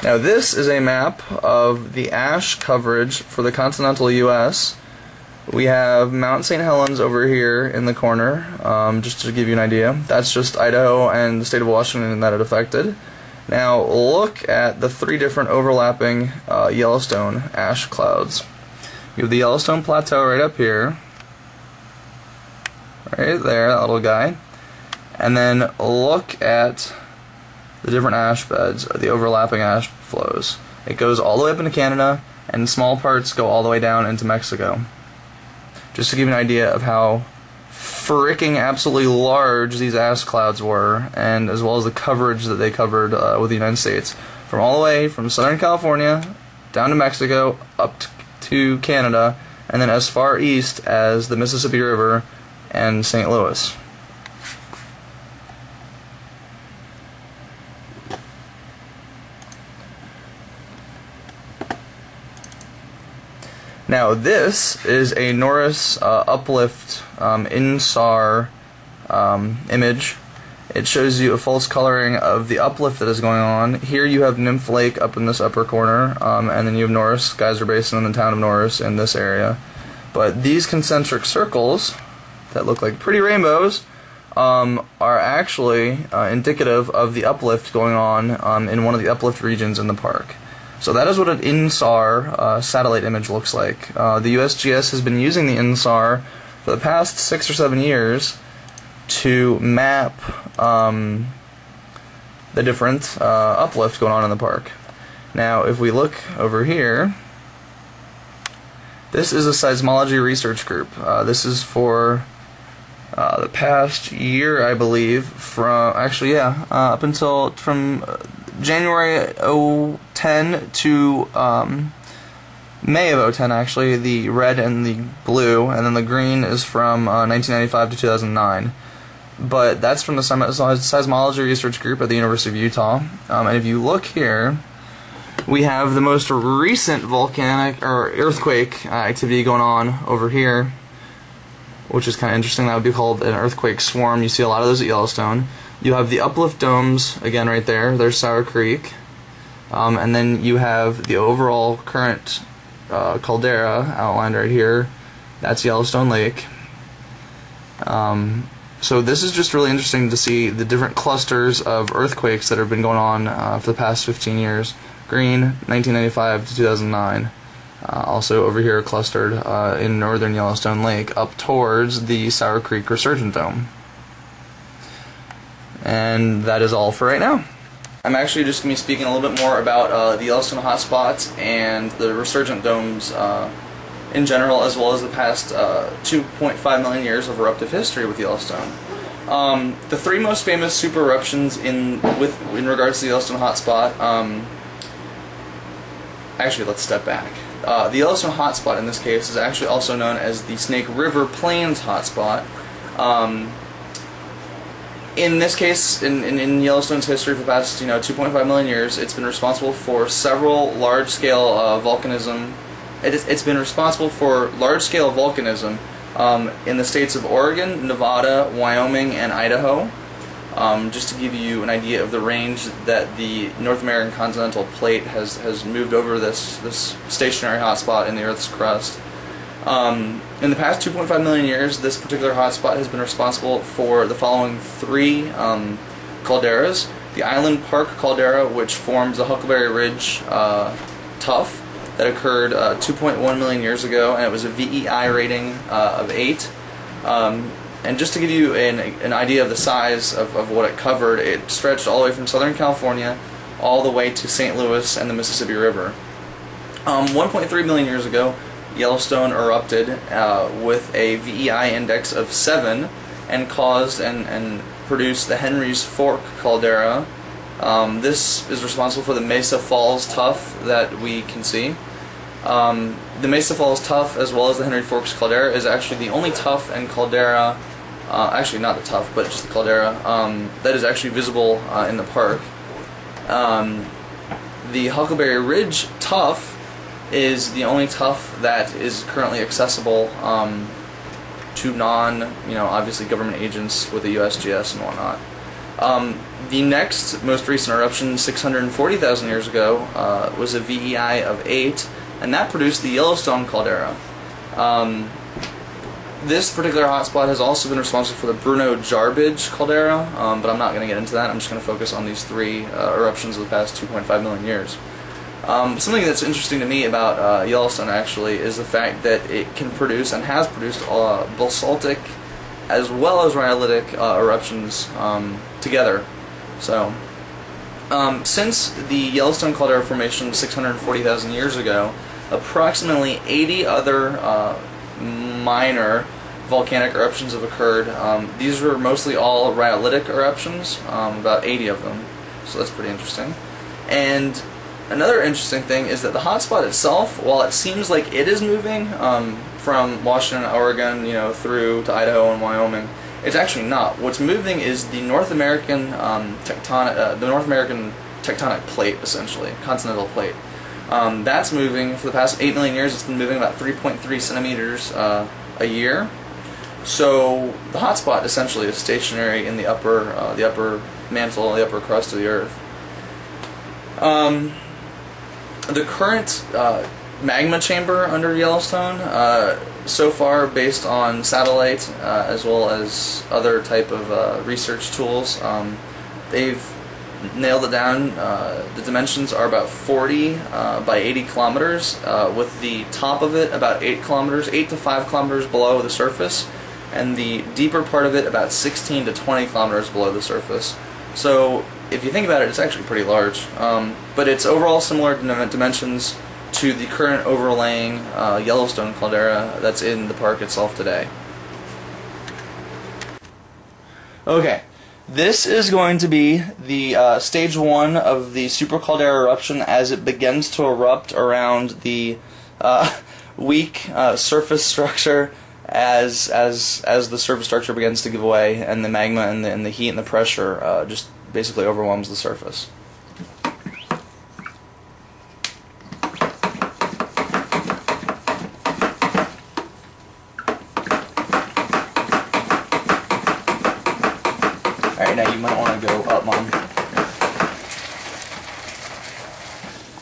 Now this is a map of the ash coverage for the continental U.S. We have Mount St. Helens over here in the corner, just to give you an idea. That's just Idaho and the state of Washington that it affected. Now look at the three different overlapping Yellowstone ash clouds. You have the Yellowstone Plateau right up here, right there, that little guy. And then look at the different ash beds, or the overlapping ash flows. It goes all the way up into Canada, and small parts go all the way down into Mexico. Just to give you an idea of how freaking absolutely large these ash clouds were, and as well as the coverage that they covered with the United States. From all the way from Southern California, down to Mexico, up to Canada, and then as far east as the Mississippi River and St. Louis. Now this is a Norris uplift INSAR image. It shows you a false coloring of the uplift that is going on. Here you have Nymph Lake up in this upper corner, and then you have Norris Geyser Basin in the town of Norris in this area. But these concentric circles that look like pretty rainbows are actually indicative of the uplift going on in one of the uplift regions in the park. So that is what an INSAR satellite image looks like. The USGS has been using the INSAR for the past 6 or 7 years to map the different uplift going on in the park. Now if we look over here, this is a seismology research group. This is for the past year, I believe, from up until January 2010 to May of 2010, actually, the red and the blue, and then the green is from 1995 to 2009. But that's from the Seismology Research Group at the University of Utah. And if you look here, we have the most recent volcanic or earthquake activity going on over here, which is kind of interesting. That would be called an earthquake swarm. You see a lot of those at Yellowstone. You have the uplift domes, again right there, there's Sour Creek, and then you have the overall current caldera outlined right here, that's Yellowstone Lake. So this is just really interesting to see the different clusters of earthquakes that have been going on for the past 15 years. Green, 1995 to 2009. Also over here clustered in northern Yellowstone Lake up towards the Sour Creek Resurgent Dome. And that is all for right now. I'm actually just going to be speaking a little bit more about the Yellowstone Hotspot and the Resurgent Domes in general, as well as the past 2.5 million years of eruptive history with Yellowstone. The three most famous super eruptions in regards to the Yellowstone Hotspot, actually let's step back. The Yellowstone Hotspot in this case is actually also known as the Snake River Plains Hotspot. In this case, in Yellowstone's history for the past 2.5 million years, it's been responsible for several large-scale volcanism. It's been responsible for large-scale volcanism in the states of Oregon, Nevada, Wyoming, and Idaho. Just to give you an idea of the range that the North American continental plate has moved over this stationary hotspot in the Earth's crust. In the past 2.5 million years, this particular hotspot has been responsible for the following three calderas. The Island Park caldera, which forms the Huckleberry Ridge tuff that occurred 2.1 million years ago, and it was a VEI rating of 8. And just to give you an idea of the size of what it covered, it stretched all the way from Southern California all the way to St. Louis and the Mississippi River. 1.3 million years ago, Yellowstone erupted with a VEI index of 7 and caused and produced the Henry's Fork caldera. This is responsible for the Mesa Falls tuff that we can see. The Mesa Falls tuff, as well as the Henry Forks caldera, is actually the only tuff and caldera, actually not the tuff, but just the caldera, that is actually visible in the park. The Huckleberry Ridge tuff is the only tuff that is currently accessible to obviously government agents with the USGS and whatnot. The next most recent eruption, 640,000 years ago, was a VEI of 8, and that produced the Yellowstone caldera. This particular hotspot has also been responsible for the Bruno-Jarbidge caldera, but I'm not going to get into that. I'm just going to focus on these 3 eruptions of the past 2.5 million years. Something that's interesting to me about Yellowstone actually is the fact that it can produce and has produced basaltic as well as rhyolitic eruptions together. So, since the Yellowstone caldera formation 640,000 years ago, approximately 80 other minor volcanic eruptions have occurred. These were mostly all rhyolitic eruptions, about 80 of them, so that's pretty interesting. And another interesting thing is that the hotspot itself, while it seems like it is moving from Washington, Oregon, through to Idaho and Wyoming, it's actually not. What's moving is the North American tectonic plate, essentially, continental plate. That's moving for the past 8 million years. It's been moving about 3.3 centimeters a year. So the hotspot essentially is stationary in the upper mantle, the upper crust of the Earth. The current magma chamber under Yellowstone, so far based on satellite as well as other type of research tools, they've nailed it down. The dimensions are about 40 by 80 kilometers, with the top of it about 8 to 5 kilometers below the surface, and the deeper part of it about 16 to 20 kilometers below the surface. So if you think about it, it's actually pretty large, but it's overall similar dimensions to the current overlaying Yellowstone caldera that's in the park itself today. Okay, this is going to be the stage 1 of the supercaldera eruption as it begins to erupt around the weak surface structure as the surface structure begins to give way, and the magma and the heat and the pressure just basically overwhelms the surface. Alright, now you might want to go up, Mom.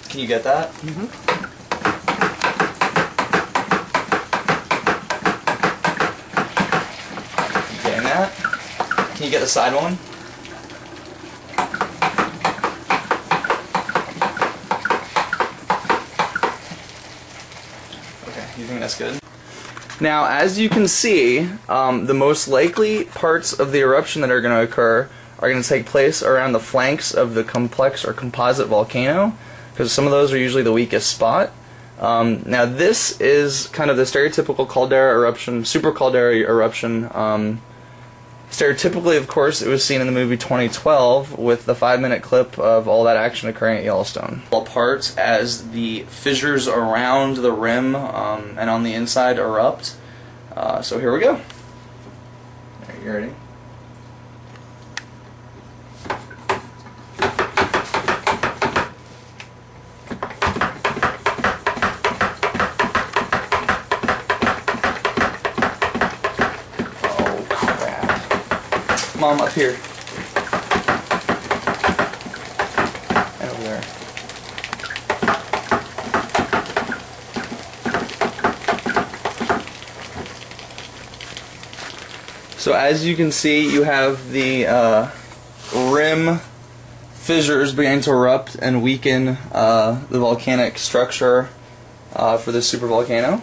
Can you get that? Mm-hmm. You getting that? Can you get the side one? Okay, you think that's good? Now, as you can see, the most likely parts of the eruption that are going to occur are going to take place around the flanks of the complex or composite volcano, because some of those are usually the weakest spot. Now, this is kind of the stereotypical caldera eruption, supercaldera eruption. Stereotypically, of course, it was seen in the movie 2012 with the 5-minute clip of all that action occurring at Yellowstone. Apart as the fissures around the rim and on the inside erupt. So here we go. Are you ready? Mom, up here. And over there. So as you can see, you have the rim fissures beginning to erupt and weaken the volcanic structure for this supervolcano.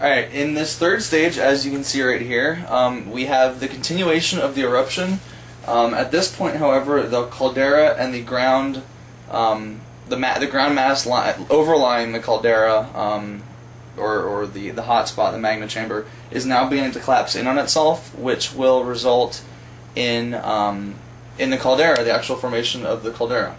Alright, in this third stage, as you can see right here, we have the continuation of the eruption. At this point, however, the caldera and the ground, the ground mass overlying the caldera, or the hotspot, the magma chamber, is now beginning to collapse in on itself, which will result in the caldera, the actual formation of the caldera.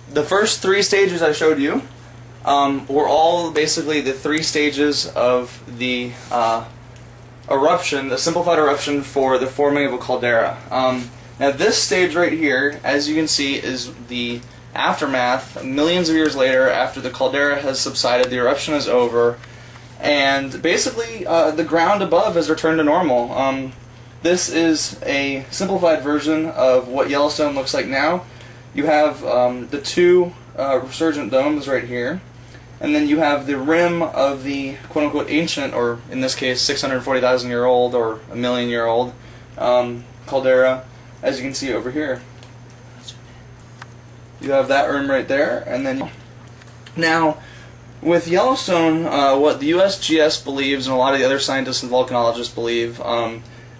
The first three stages I showed you were all basically the three stages of the eruption, the simplified eruption for the forming of a caldera. Now this stage right here, as you can see, is the aftermath millions of years later after the caldera has subsided, the eruption is over, and basically the ground above has returned to normal. This is a simplified version of what Yellowstone looks like now. You have the two resurgent domes right here, and then you have the rim of the quote-unquote ancient, or in this case 640,000-year-old or a million-year-old caldera, as you can see over here. You have that rim right there, and then now with Yellowstone, what the USGS believes, and a lot of the other scientists and volcanologists believe,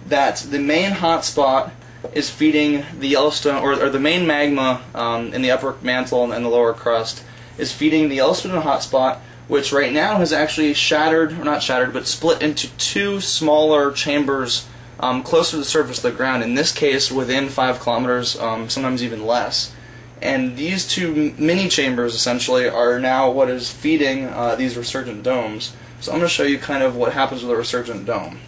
that the main hotspot is feeding the Yellowstone, or the main magma in the upper mantle and the lower crust is feeding the Yellowstone hotspot, which right now has actually shattered, or not shattered, but split into two smaller chambers closer to the surface of the ground, in this case within 5 kilometers, sometimes even less. And these two mini chambers essentially are now what is feeding these resurgent domes. So I'm going to show you kind of what happens with a resurgent dome.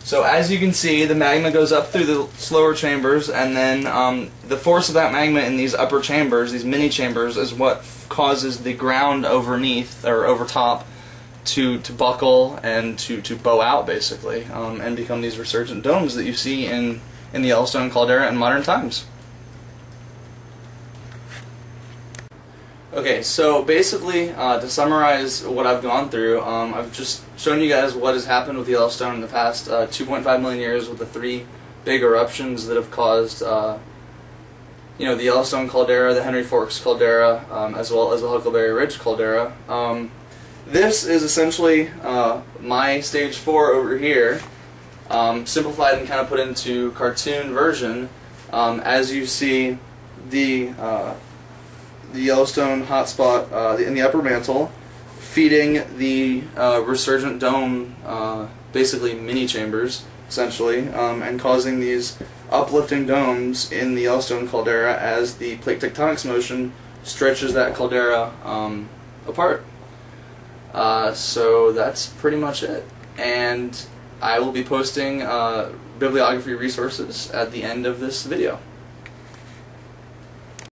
So as you can see, the magma goes up through the slower chambers, and then the force of that magma in these upper chambers, these mini chambers, is what causes the ground underneath, or over top, to buckle and to bow out, basically, and become these resurgent domes that you see in the Yellowstone caldera in modern times. Okay, so basically, to summarize what I've gone through, I've just shown you guys what has happened with Yellowstone in the past 2.5 million years with the 3 big eruptions that have caused, the Yellowstone caldera, the Henry Forks caldera, as well as the Huckleberry Ridge caldera. This is essentially my stage 4 over here, simplified and kind of put into cartoon version. As you see, the Yellowstone hotspot in the upper mantle, feeding the resurgent dome, basically mini chambers, essentially, and causing these uplifting domes in the Yellowstone caldera as the plate tectonics motion stretches that caldera apart. So that's pretty much it. And I will be posting bibliography resources at the end of this video.